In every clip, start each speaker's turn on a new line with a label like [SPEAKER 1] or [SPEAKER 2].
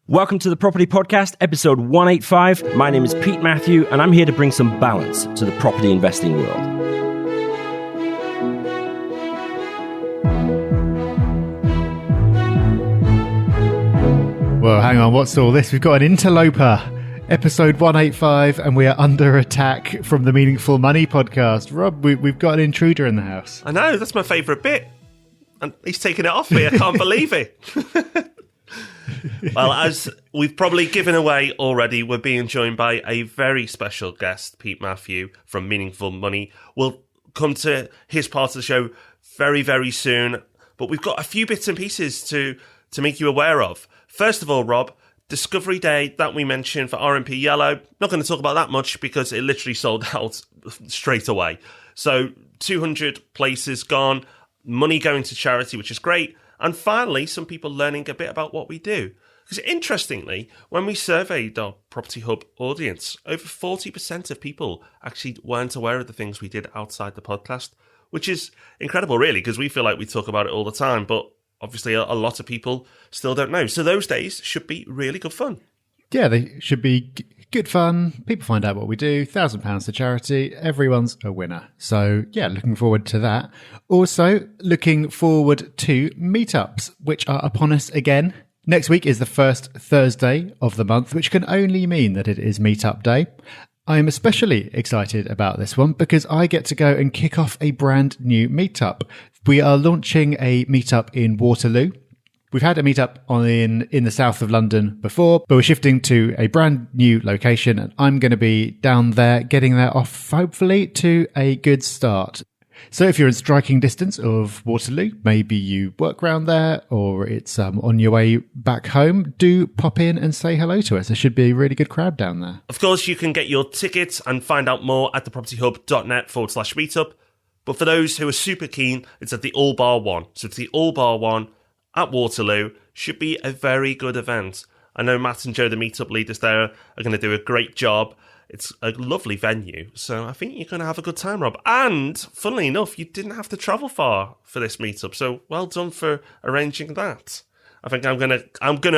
[SPEAKER 1] Welcome to the Property Podcast, episode 185. My name is Pete Matthew, and I'm here to bring some balance to the property investing world.
[SPEAKER 2] Well, hang on, what's all this? We've got an interloper, episode 185, and we are under attack from the Meaningful Money podcast. Rob, we've got an intruder in the house.
[SPEAKER 3] I know, that's my favourite bit. And he's taking it off me, I can't believe it. Well, as we've probably given away already, we're being joined by a very special guest, Pete Matthew from Meaningful Money. We'll come to his part of the show very, very soon. But we've got a few bits and pieces to make you aware of. First of all, Rob, Discovery Day that we mentioned for RMP Yellow, not going to talk about that much because it literally sold out straight away. So 200 places gone, money going to charity, which is great. And finally, some people learning a bit about what we do. Because interestingly, when we surveyed our Property Hub audience, over 40% of people actually weren't aware of the things we did outside the podcast, which is incredible, really, because we feel like we talk about it all the time, but obviously a lot of people still don't know. So those days should be really good fun.
[SPEAKER 2] Yeah, they should be good fun. People find out what we do. £1,000 to charity. Everyone's a winner. So yeah, looking forward to that. Also, looking forward to meetups, which are upon us again. Next week is the first Thursday of the month, which can only mean that it is Meetup Day. I am especially excited about this one because I get to go and kick off a brand new meetup. We are launching a meetup in Waterloo. We've had a meetup in the south of London before, but we're shifting to a brand new location, and I'm going to be down there, getting there off, hopefully, to a good start. So if you're in striking distance of Waterloo, maybe you work around there, or it's on your way back home, do pop in and say hello to us. There should be a really good crowd down there.
[SPEAKER 3] Of course, you can get your tickets and find out more at thepropertyhub.net/meetup. But for those who are super keen, it's at the All Bar One. So it's the All Bar One at Waterloo. Should be a very good event. I know Matt and Joe, the meetup leaders there, are going to do a great job. It's a lovely venue, so I think you're going to have a good time, Rob. And, funnily enough, you didn't have to travel far for this meetup, so well done for arranging that. I think I'm gonna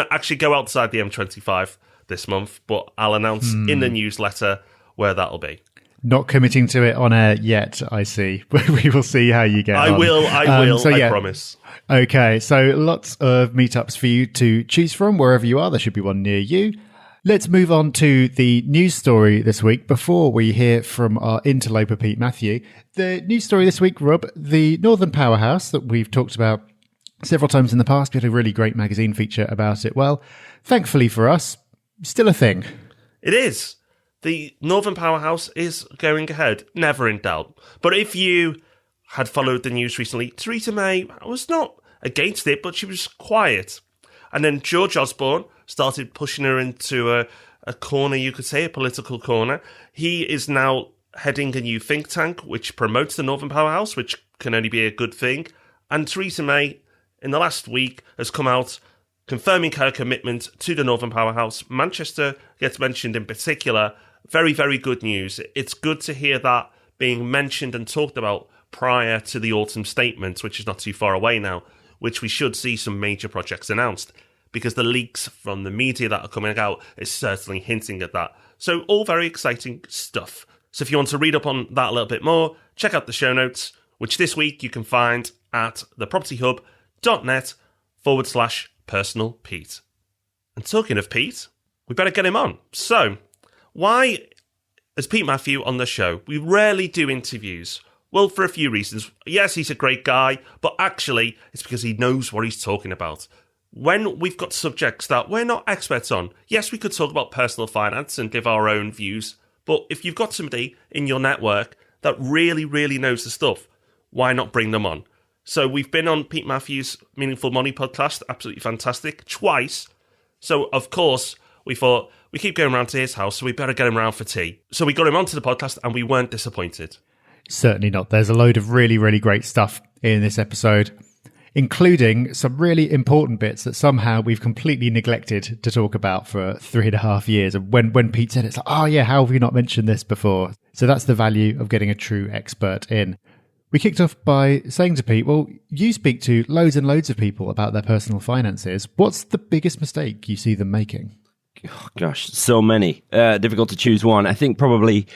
[SPEAKER 3] actually go outside the M25 this month, but I'll announce in the newsletter where that'll be.
[SPEAKER 2] Not committing to it on air yet, I see. We will see how you get on.
[SPEAKER 3] I will, I promise.
[SPEAKER 2] Okay, so lots of meetups for you to choose from. Wherever you are, there should be one near you. Let's move on to the news story this week before we hear from our interloper, Pete Matthew. The news story this week, Rob, the Northern Powerhouse that we've talked about several times in the past. We had a really great magazine feature about it. Well, thankfully for us, still a thing.
[SPEAKER 3] It is. The Northern Powerhouse is going ahead, never in doubt. But if you had followed the news recently, Theresa May was not against it, but she was quiet. And then George Osborne started pushing her into a corner, you could say, a political corner. He is now heading a new think tank, which promotes the Northern Powerhouse, which can only be a good thing. And Theresa May, in the last week, has come out confirming her commitment to the Northern Powerhouse. Manchester gets mentioned in particular. Very, very good news. It's good to hear that being mentioned and talked about prior to the autumn statement, which is not too far away now, which we should see some major projects announced, because the leaks from the media that are coming out is certainly hinting at that. So all very exciting stuff. So if you want to read up on that a little bit more, check out the show notes, which this week you can find at thepropertyhub.net/personal Pete. And talking of Pete, we better get him on. So why is Pete Matthew on the show? We rarely do interviews. Well, for a few reasons. Yes, he's a great guy, but actually it's because he knows what he's talking about. When we've got subjects that we're not experts on, yes, we could talk about personal finance and give our own views, but if you've got somebody in your network that really, really knows the stuff, why not bring them on? So we've been on Pete Matthew's Meaningful Money podcast, absolutely fantastic, twice. So, of course, we thought, we keep going around to his house, so we better get him around for tea. So we got him onto the podcast and we weren't disappointed.
[SPEAKER 2] Certainly not. There's a load of really, really great stuff in this episode, including some really important bits that somehow we've completely neglected to talk about for 3.5 years. And when Pete said it, it's like, oh yeah, how have we not mentioned this before? So that's the value of getting a true expert in. We kicked off by saying to Pete, well, you speak to loads and loads of people about their personal finances. What's the biggest mistake you see them making?
[SPEAKER 1] Oh, gosh, so many. Difficult to choose one. I think probably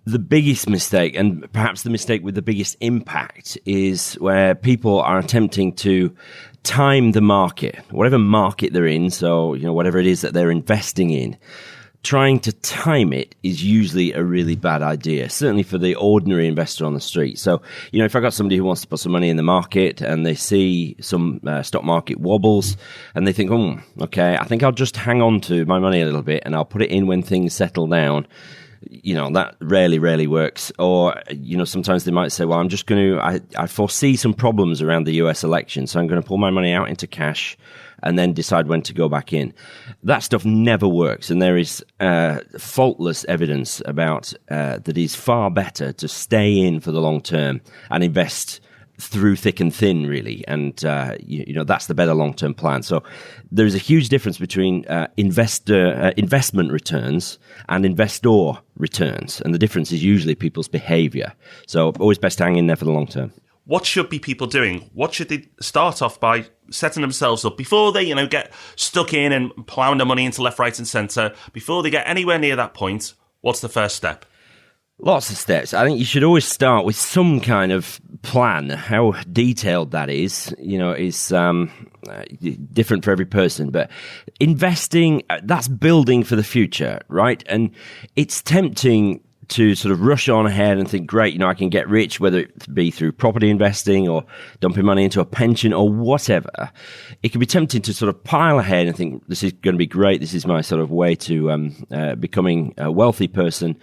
[SPEAKER 1] the biggest mistake, and perhaps the mistake with the biggest impact, is where people are attempting to time the market, whatever market they're in. So, whatever it is that they're investing in. Trying to time it is usually a really bad idea, certainly for the ordinary investor on the street. So, if I got somebody who wants to put some money in the market and they see some stock market wobbles and they think, okay, I think I'll just hang on to my money a little bit and I'll put it in when things settle down. That rarely works. Or, sometimes they might say, well, I'm just going to, I foresee some problems around the US election, so I'm going to pull my money out into cash and then decide when to go back in. That stuff never works, and there is faultless evidence about that it is far better to stay in for the long term and invest through thick and thin, really. And, that's the better long-term plan. So there is a huge difference between investment returns and investor returns. And the difference is usually people's behavior. So always best to hang in there for the long term.
[SPEAKER 3] What should be people doing? What should they start off by setting themselves up before they, get stuck in and plowing their money into left, right and centre? Before they get anywhere near that point, what's the first step?
[SPEAKER 1] Lots of steps. I think you should always start with some kind of plan. How detailed that is, is different for every person. But investing, that's building for the future, right? And it's tempting to sort of rush on ahead and think, great, I can get rich, whether it be through property investing or dumping money into a pension or whatever. It can be tempting to sort of pile ahead and think, this is going to be great. This is my sort of way to becoming a wealthy person.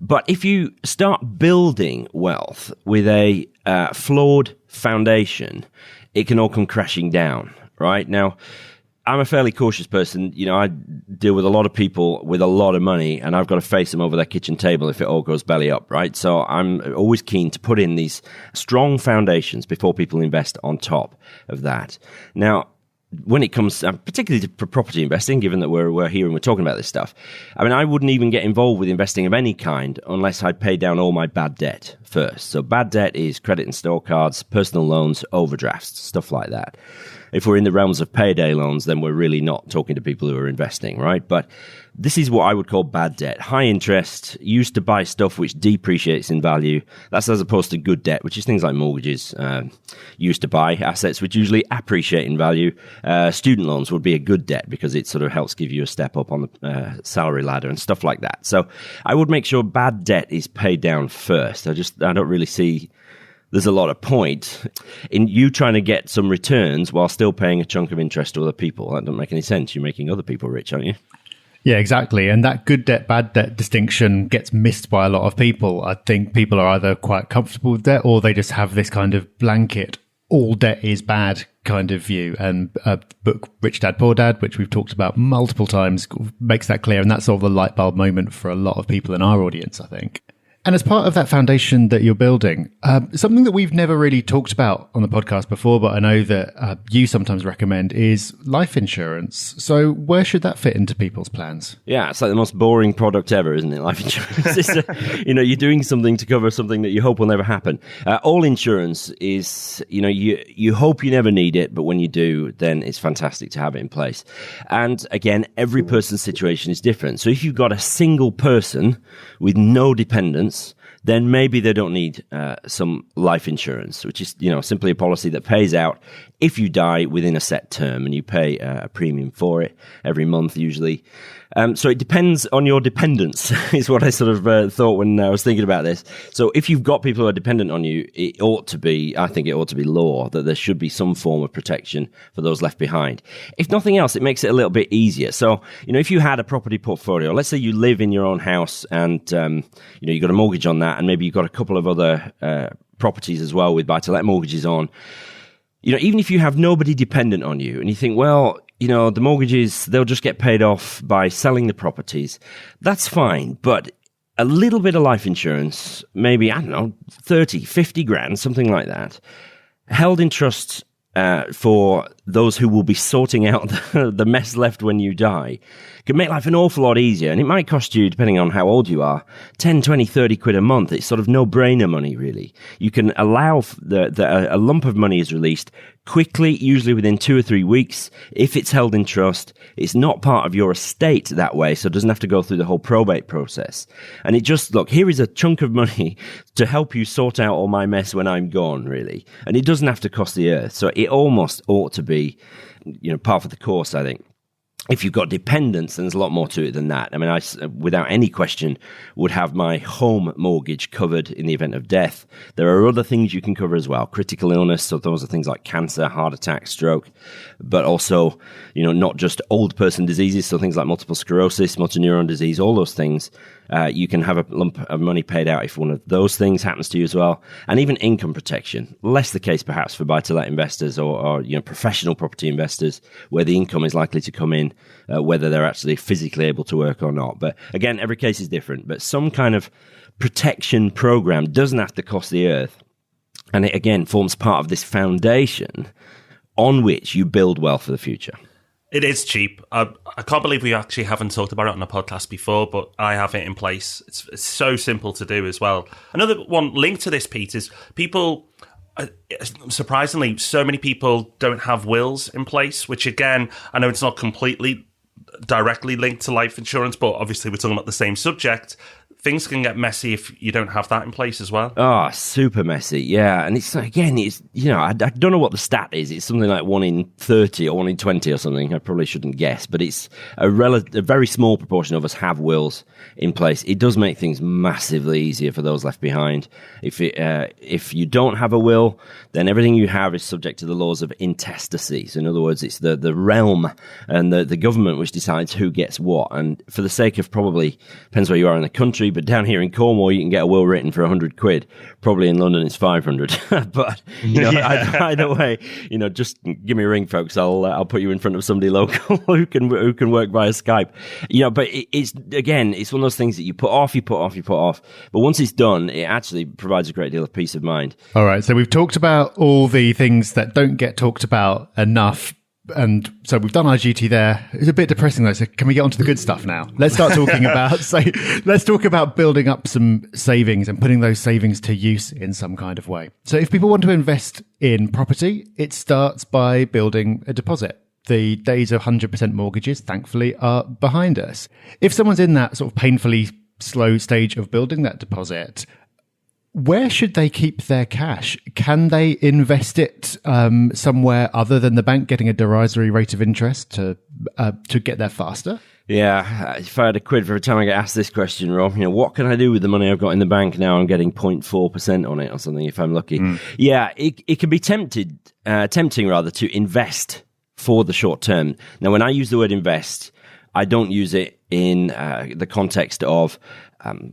[SPEAKER 1] But if you start building wealth with a flawed foundation, it can all come crashing down, right? Now, I'm a fairly cautious person. I deal with a lot of people with a lot of money, and I've got to face them over their kitchen table if it all goes belly up, right? So I'm always keen to put in these strong foundations before people invest on top of that. Now, when it comes particularly to property investing, given that we're here and we're talking about this stuff, I wouldn't even get involved with investing of any kind unless I'd pay down all my bad debt first. So bad debt is credit and store cards, personal loans, overdrafts, stuff like that. If we're in the realms of payday loans, then we're really not talking to people who are investing, right? But this is what I would call bad debt. High interest, used to buy stuff which depreciates in value. That's as opposed to good debt, which is things like mortgages. Used to buy assets which usually appreciate in value. Student loans would be a good debt because it sort of helps give you a step up on the salary ladder and stuff like that. So I would make sure bad debt is paid down first. I don't really see there's a lot of point in you trying to get some returns while still paying a chunk of interest to other people. That doesn't make any sense. You're making other people rich, aren't you?
[SPEAKER 2] Yeah, exactly. And that good debt, bad debt distinction gets missed by a lot of people. I think people are either quite comfortable with debt or they just have this kind of blanket, all debt is bad kind of view. And book Rich Dad, Poor Dad, which we've talked about multiple times, makes that clear. And that's sort of a light bulb moment for a lot of people in our audience, I think. And as part of that foundation that you're building, something that we've never really talked about on the podcast before, but I know that you sometimes recommend is life insurance. So where should that fit into people's plans?
[SPEAKER 1] Yeah, it's like the most boring product ever, isn't it? Life insurance. You're doing something to cover something that you hope will never happen. All insurance is, you hope you never need it, but when you do, then it's fantastic to have it in place. And again, every person's situation is different. So if you've got a single person with no dependents, then maybe they don't need some life insurance, which is, simply a policy that pays out if you die within a set term, and you pay a premium for it every month usually. So it depends on your dependents, is what I sort of thought when I was thinking about this. So if you've got people who are dependent on you, I think it ought to be law that there should be some form of protection for those left behind. If nothing else, it makes it a little bit easier. So, if you had a property portfolio, let's say you live in your own house and, you got a mortgage on that, and maybe you've got a couple of other properties as well with buy-to-let mortgages on. Even if you have nobody dependent on you and you think, well, the mortgages, they'll just get paid off by selling the properties. That's fine. But a little bit of life insurance, maybe, 30, 50 grand, something like that, held in trust for those who will be sorting out the mess left when you die, can make life an awful lot easier. And it might cost you, depending on how old you are, 10, 20, 30 quid a month. It's sort of no-brainer money, really. You can allow a lump of money is released quickly, usually within 2 or 3 weeks. If it's held in trust, it's not part of your estate that way, so it doesn't have to go through the whole probate process. And it just, look, here is a chunk of money to help you sort out all my mess when I'm gone, really. And it doesn't have to cost the earth. So it almost ought to be, par for the course, I think. If you've got dependents, then there's a lot more to it than that. I mean, I, without any question, would have my home mortgage covered in the event of death. There are other things you can cover as well. Critical illness, so those are things like cancer, heart attack, stroke, but also, not just old person diseases, so things like multiple sclerosis, motor neuron disease, all those things. You can have a lump of money paid out if one of those things happens to you as well. And even income protection. Less the case perhaps for buy-to-let investors or professional property investors where the income is likely to come in, whether they're actually physically able to work or not. But again, every case is different. But some kind of protection program doesn't have to cost the earth. And it, again, forms part of this foundation on which you build wealth for the future.
[SPEAKER 3] It is cheap. I can't believe we actually haven't talked about it on a podcast before, but I have it in place. It's so simple to do as well. Another one linked to this, Pete, is people, surprisingly, so many people don't have wills in place, which again, I know it's not completely directly linked to life insurance, but obviously we're talking about the same subject. Things can get messy if you don't have that in place as well.
[SPEAKER 1] Oh, super messy, yeah. And it's, again, I don't know what the stat is. It's something like 1 in 30 or 1 in 20 or something. I probably shouldn't guess, but it's a very small proportion of us have wills in place. It does make things massively easier for those left behind. If you don't have a will, then everything you have is subject to the laws of intestacy. So in other words, it's the realm and the government which decides who gets what. And for the sake of probably, depends where you are in the country, but down here in Cornwall, you can get a will written for 100 quid. Probably in London, it's 500. But, either way, just give me a ring, folks. I'll put you in front of somebody local who can work via Skype. But it's one of those things that you put off. But once it's done, it actually provides a great deal of peace of mind.
[SPEAKER 2] All right. So we've talked about all the things that don't get talked about enough. And so we've done our duty there. It's a bit depressing though. So can we get on to the good stuff now? Let's start talking let's talk about building up some savings and putting those savings to use in some kind of way. So if people want to invest in property, it starts by building a deposit. The days of 100% mortgages, thankfully, are behind us. If someone's in that sort of painfully slow stage of building that deposit, where should they keep their cash? Can they invest it somewhere other than the bank, getting a derisory rate of interest to get there faster?
[SPEAKER 1] Yeah, if I had a quid for every time I get asked this question, Rob, what can I do with the money I've got in the bank now? I'm getting 0.4% on it or something if I'm lucky. Yeah, it can be tempting to invest for the short term. Now, when I use the word invest, I don't use it in the context of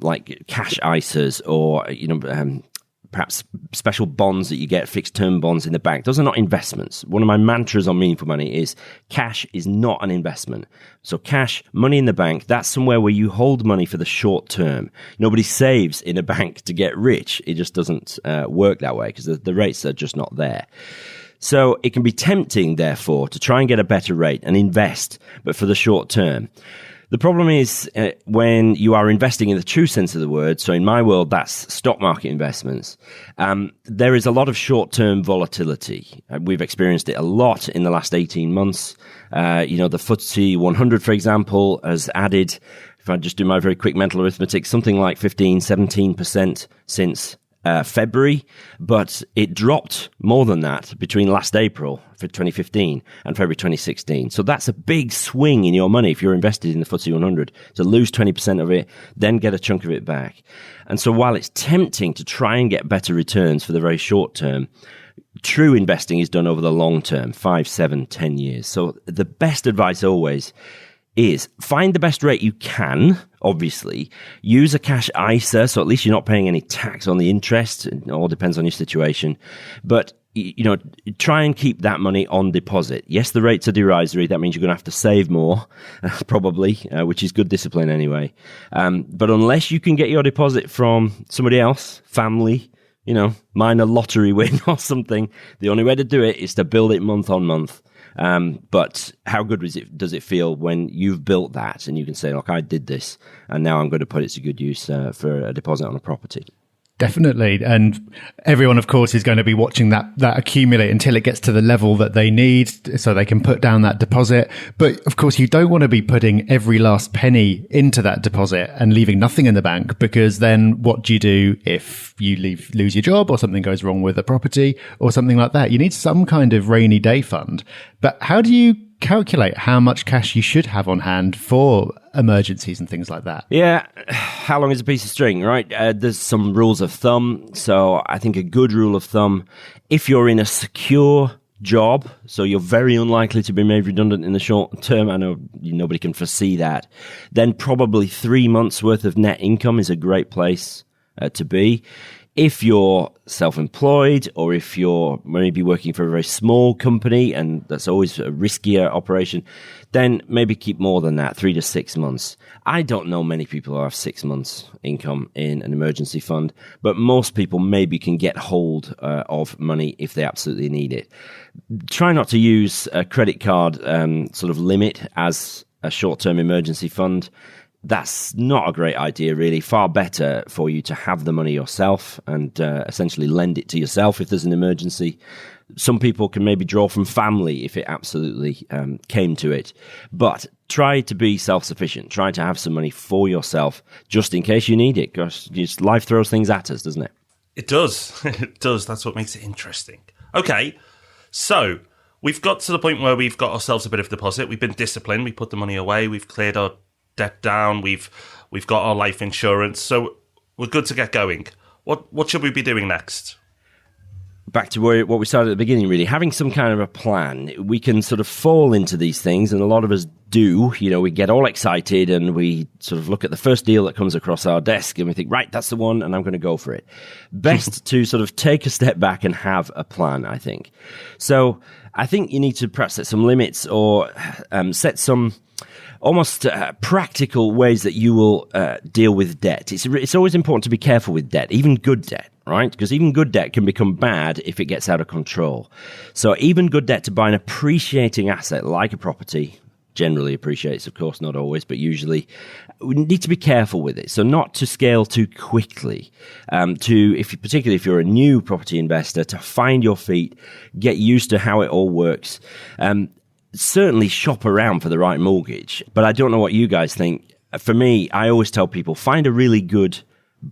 [SPEAKER 1] like cash ISAs or perhaps special bonds that you get, fixed term bonds in the bank. Those are not investments. One of my mantras on Meaningful Money is cash is not an investment. So cash, money in the bank, that's somewhere where you hold money for the short term. Nobody saves in a bank to get rich. It just doesn't work that way because the rates are just not there. So it can be tempting, therefore, to try and get a better rate and invest, but for the short term. The problem is when you are investing in the true sense of the word, so in my world, that's stock market investments, there is a lot of short-term volatility. We've experienced it a lot in the last 18 months. The FTSE 100, for example, has added, if I just do my very quick mental arithmetic, something like 17% since February, but it dropped more than that between last April for 2015 and February 2016. So that's a big swing in your money if you're invested in the FTSE 100. To lose 20% of it, then get a chunk of it back. And so while it's tempting to try and get better returns for the very short term, true investing is done over the long term, 5, 7, 10 years. So the best advice always is find the best rate you can, obviously. Use a cash ISA, so at least you're not paying any tax on the interest. It all depends on your situation. But, try and keep that money on deposit. Yes, the rates are derisory. That means you're going to have to save more, probably, which is good discipline anyway. But unless you can get your deposit from somebody else, family, minor lottery win or something, the only way to do it is to build it month on month. But how good does it feel when you've built that and you can say, look, I did this and now I'm going to put it to good use for a deposit on a property?
[SPEAKER 2] Definitely. And everyone, of course, is going to be watching that accumulate until it gets to the level that they need so they can put down that deposit. But of course, you don't want to be putting every last penny into that deposit and leaving nothing in the bank, because then what do you do if you lose your job or something goes wrong with the property or something like that? You need some kind of rainy day fund. But how do you calculate how much cash you should have on hand for emergencies and things like that?
[SPEAKER 1] Yeah, how long is a piece of string, right? There's some rules of thumb. So I think a good rule of thumb, if you're in a secure job, so you're very unlikely to be made redundant in the short term, I know nobody can foresee that, then probably 3 months worth of net income is a great place to be. If you're self-employed, or if you're maybe working for a very small company, and that's always a riskier operation, then maybe keep more than that, 3 to 6 months. I don't know many people who have 6 months income in an emergency fund, but most people maybe can get hold of money if they absolutely need it. Try not to use a credit card sort of limit as a short-term emergency fund. That's not a great idea, really. Far better for you to have the money yourself and essentially lend it to yourself if there's an emergency. Some people can maybe draw from family if it absolutely came to it. But try to be self-sufficient. Try to have some money for yourself just in case you need it, because life throws things at us, doesn't it?
[SPEAKER 3] It does. It does. That's what makes it interesting. Okay, so we've got to the point where we've got ourselves a bit of deposit. We've been disciplined. We put the money away. We've cleared our debt down, we've got our life insurance, so we're good to get going. What should we be doing next?
[SPEAKER 1] Back to what we started at the beginning, really. Having some kind of a plan. We can sort of fall into these things, and a lot of us do. We get all excited and we sort of look at the first deal that comes across our desk and we think, right, that's the one, and I'm going to go for it. Best to sort of take a step back and have a plan, I think. So I think you need to perhaps set some limits or set some almost practical ways that you will deal with debt. It's always important to be careful with debt, even good debt, right? Because even good debt can become bad if it gets out of control. So even good debt to buy an appreciating asset like a property, generally appreciates, of course, not always, but usually, we need to be careful with it. So not to scale too quickly, particularly if you're a new property investor, to find your feet, get used to how it all works. Certainly shop around for the right mortgage, but I don't know what you guys think. For me, I always tell people, find a really good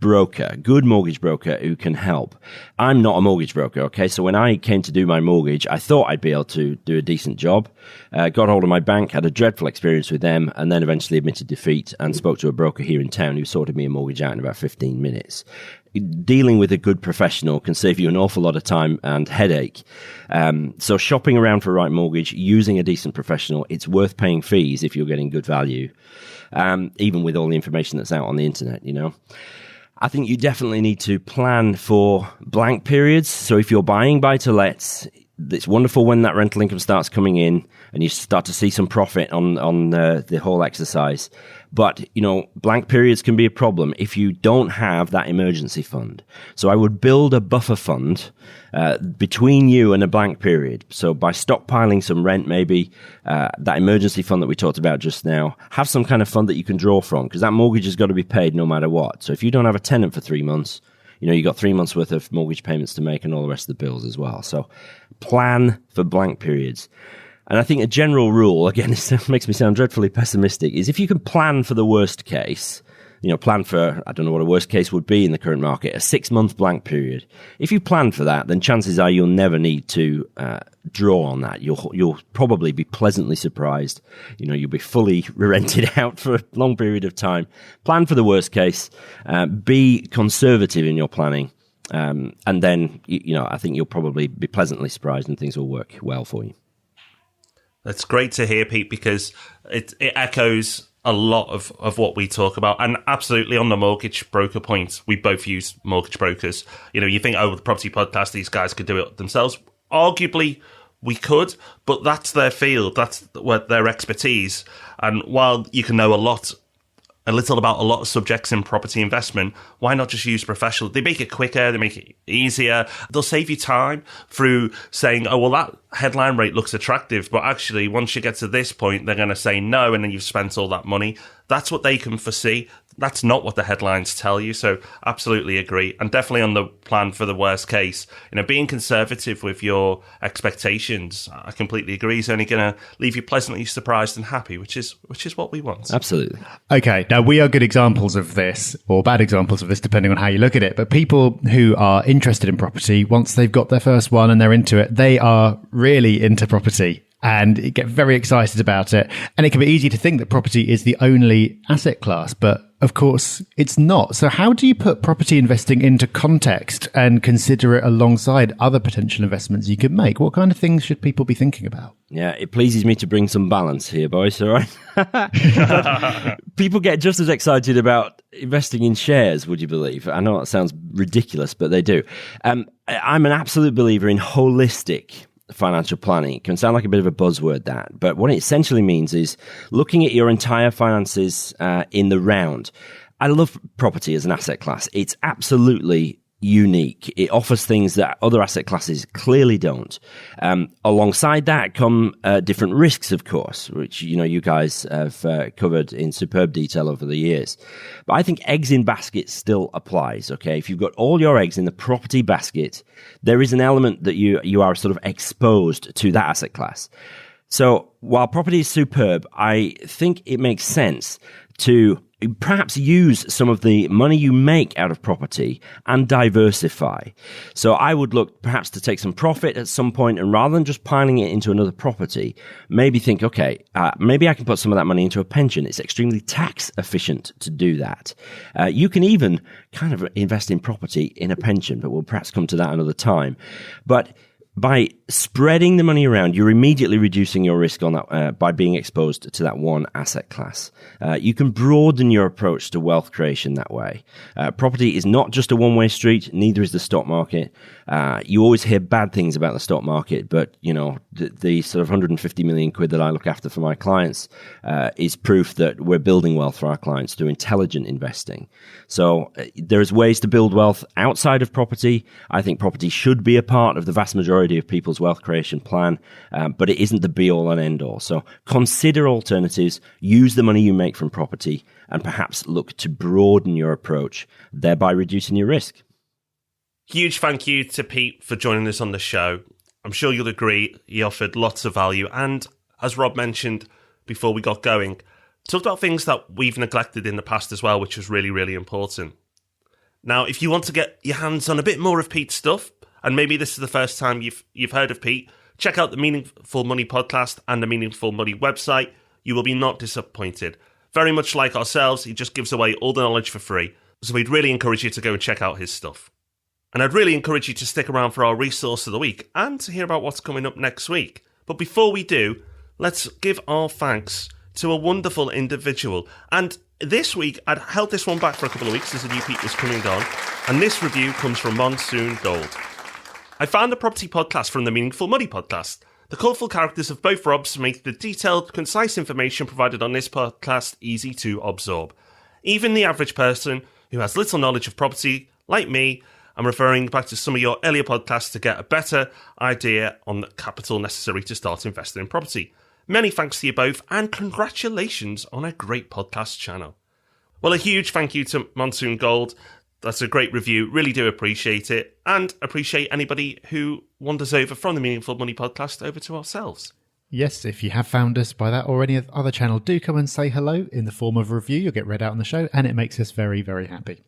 [SPEAKER 1] mortgage broker who can help. I'm not a mortgage broker, okay? So when I came to do my mortgage, I thought I'd be able to do a decent job. Got hold of my bank, had a dreadful experience with them, and then eventually admitted defeat and spoke to a broker here in town who sorted me a mortgage out in about 15 minutes. Dealing with a good professional can save you an awful lot of time and headache. So shopping around for a right mortgage, using a decent professional, it's worth paying fees if you're getting good value, even with all the information that's out on the internet, I think you definitely need to plan for blank periods. So if you're buying buy-to-lets, it's wonderful when that rental income starts coming in and you start to see some profit on the whole exercise. But, blank periods can be a problem if you don't have that emergency fund. So I would build a buffer fund between you and a blank period. So by stockpiling some rent, maybe that emergency fund that we talked about just now, have some kind of fund that you can draw from, because that mortgage has got to be paid no matter what. So if you don't have a tenant for 3 months, you've got 3 months worth of mortgage payments to make and all the rest of the bills as well. So plan for blank periods. And I think a general rule, again, this makes me sound dreadfully pessimistic, is if you can plan for the worst case, plan for, I don't know what a worst case would be in the current market, a 6-month blank period. If you plan for that, then chances are you'll never need to draw on that. You'll probably be pleasantly surprised. You'll be fully rented out for a long period of time. Plan for the worst case. Be conservative in your planning. And then, I think you'll probably be pleasantly surprised and things will work well for you.
[SPEAKER 3] That's great to hear, Pete, because it echoes a lot of what we talk about. And absolutely on the mortgage broker point, we both use mortgage brokers. You think, the property podcast, these guys could do it themselves. Arguably, we could, but that's their field. That's their expertise. And while you can know a lot a little about a lot of subjects in property investment, why not just use professional? They make it quicker, they make it easier. They'll save you time through saying, oh, well, that headline rate looks attractive, but actually once you get to this point, they're going to say no, and then you've spent all that money. That's what they can foresee. That's not what the headlines tell you. So absolutely agree. And definitely on the plan for the worst case, being conservative with your expectations, I completely agree, is only going to leave you pleasantly surprised and happy, which is what we want.
[SPEAKER 1] Absolutely.
[SPEAKER 2] Okay, now we are good examples of this, or bad examples of this, depending on how you look at it. But people who are interested in property, once they've got their first one and they're into it, they are really into property and get very excited about it. And it can be easy to think that property is the only asset class, but of course it's not. So how do you put property investing into context and consider it alongside other potential investments you could make? What kind of things should people be thinking about?
[SPEAKER 1] Yeah, it pleases me to bring some balance here, boys, all right? People get just as excited about investing in shares, would you believe? I know that sounds ridiculous, but they do. I'm an absolute believer in holistic financial planning. It can sound like a bit of a buzzword, that, but what it essentially means is looking at your entire finances in the round. I love property as an asset class. It's absolutely unique. It offers things that other asset classes clearly don't. Alongside that come different risks, of course, which you guys have covered in superb detail over the years. But I think eggs in baskets still applies. Okay, if you've got all your eggs in the property basket, there is an element that you are sort of exposed to that asset class. So while property is superb, I think it makes sense to perhaps use some of the money you make out of property and diversify. So I would look perhaps to take some profit at some point, and rather than just piling it into another property, maybe think, okay, maybe I can put some of that money into a pension. It's extremely tax efficient to do that. You can even kind of invest in property in a pension, but we'll perhaps come to that another time. But by spreading the money around, you're immediately reducing your risk on that by being exposed to that one asset class. You can broaden your approach to wealth creation that way. Property is not just a one-way street, neither is the stock market. You always hear bad things about the stock market, but the sort of 150 million quid that I look after for my clients is proof that we're building wealth for our clients through intelligent investing. So there's ways to build wealth outside of property. I think property should be a part of the vast majority of people's wealth creation plan, but it isn't the be-all and end-all. So consider alternatives, use the money you make from property, and perhaps look to broaden your approach, thereby reducing your risk.
[SPEAKER 3] Huge thank you to Pete for joining us on the show. I'm sure you'll agree he offered lots of value, and as Rob mentioned before we got going, talked about things that we've neglected in the past as well, which was really, really important. Now, if you want to get your hands on a bit more of Pete's stuff, and maybe this is the first time you've heard of Pete, check out the Meaningful Money podcast and the Meaningful Money website. You will be not disappointed. Very much like ourselves, he just gives away all the knowledge for free. So we'd really encourage you to go and check out his stuff. And I'd really encourage you to stick around for our resource of the week and to hear about what's coming up next week. But before we do, let's give our thanks to a wonderful individual. And this week, I'd held this one back for a couple of weeks as a new Pete was coming on. And this review comes from Monsoon Gold. I found the property podcast from the Meaningful Money podcast. The colourful characters of both Robs make the detailed, concise information provided on this podcast easy to absorb. Even the average person who has little knowledge of property, like me, I'm referring back to some of your earlier podcasts to get a better idea on the capital necessary to start investing in property. Many thanks to you both, and congratulations on a great podcast channel. Well, a huge thank you to Monsoon Gold. That's a great review. Really do appreciate it, and appreciate anybody who wanders over from the Meaningful Money podcast over to ourselves.
[SPEAKER 2] Yes, if you have found us by that or any other channel, do come and say hello in the form of a review. You'll get read out on the show, and it makes us very, very happy.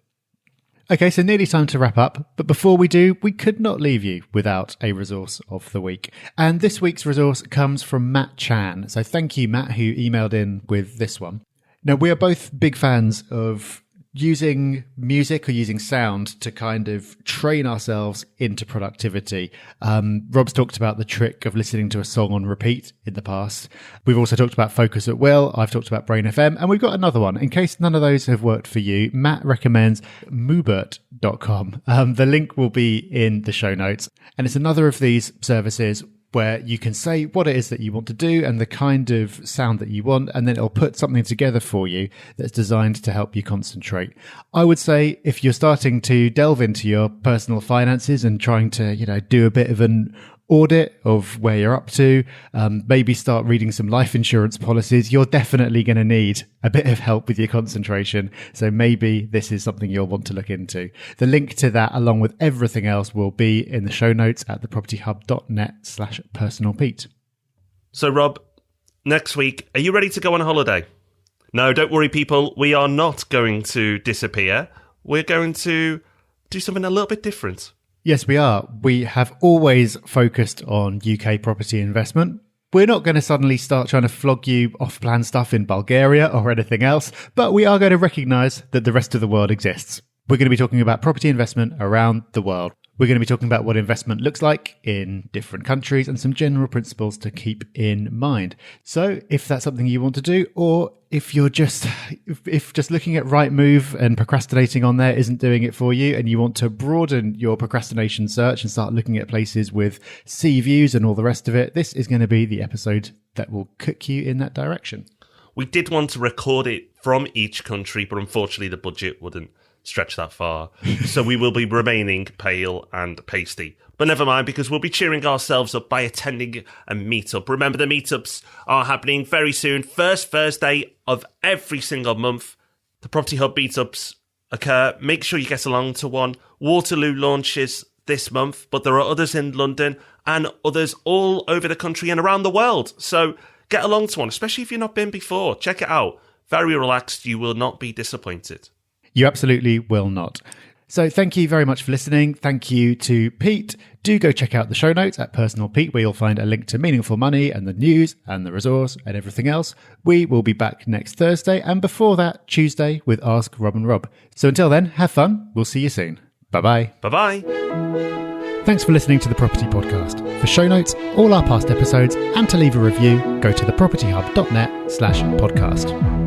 [SPEAKER 2] Okay, so nearly time to wrap up. But before we do, we could not leave you without a resource of the week. And this week's resource comes from Matt Chan. So thank you, Matt, who emailed in with this one. Now, we are both big fans of using music or using sound to kind of train ourselves into productivity. Rob's talked about the trick of listening to a song on repeat in the past. We've also talked about Focus at Will. I've talked about Brain FM, and we've got another one. In case none of those have worked for you, Matt recommends Moobert.com. The link will be in the show notes, and it's another of these services where you can say what it is that you want to do and the kind of sound that you want, and then it'll put something together for you that's designed to help you concentrate. I would say if you're starting to delve into your personal finances and trying to, do a bit of an audit of where you're up to, maybe start reading some life insurance policies, you're definitely going to need a bit of help with your concentration. So maybe this is something you'll want to look into. The link to that, along with everything else, will be in the show notes at thepropertyhub.net/personalpete.
[SPEAKER 3] So, Rob, next week, are you ready to go on holiday? No, don't worry, people. We are not going to disappear. We're going to do something a little bit different.
[SPEAKER 2] Yes, we are. We have always focused on UK property investment. We're not going to suddenly start trying to flog you off-plan stuff in Bulgaria or anything else, but we are going to recognise that the rest of the world exists. We're going to be talking about property investment around the world. We're going to be talking about what investment looks like in different countries and some general principles to keep in mind. So if that's something you want to do, or if you're just looking at Rightmove and procrastinating on there isn't doing it for you, and you want to broaden your procrastination search and start looking at places with sea views and all the rest of it, this is going to be the episode that will cook you in that direction.
[SPEAKER 3] We did want to record it from each country, but unfortunately the budget wouldn't stretch that far. So we will be remaining pale and pasty. But never mind, because we'll be cheering ourselves up by attending a meetup. Remember, the meetups are happening very soon. First Thursday of every single month, the Property Hub meetups occur. Make sure you get along to one. Waterloo launches this month, but there are others in London and others all over the country and around the world. So get along to one, especially if you've not been before. Check it out. Very relaxed. You will not be disappointed.
[SPEAKER 2] You absolutely will not. So thank you very much for listening. Thank you to Pete. Do go check out the show notes at Personal Pete, where you'll find a link to Meaningful Money and the news and the resource and everything else. We will be back next Thursday, and before that, Tuesday, with Ask Rob and Rob. So until then, have fun. We'll see you soon. Bye-bye.
[SPEAKER 3] Bye-bye.
[SPEAKER 2] Thanks for listening to The Property Podcast. For show notes, all our past episodes, and to leave a review, go to thepropertyhub.net/podcast.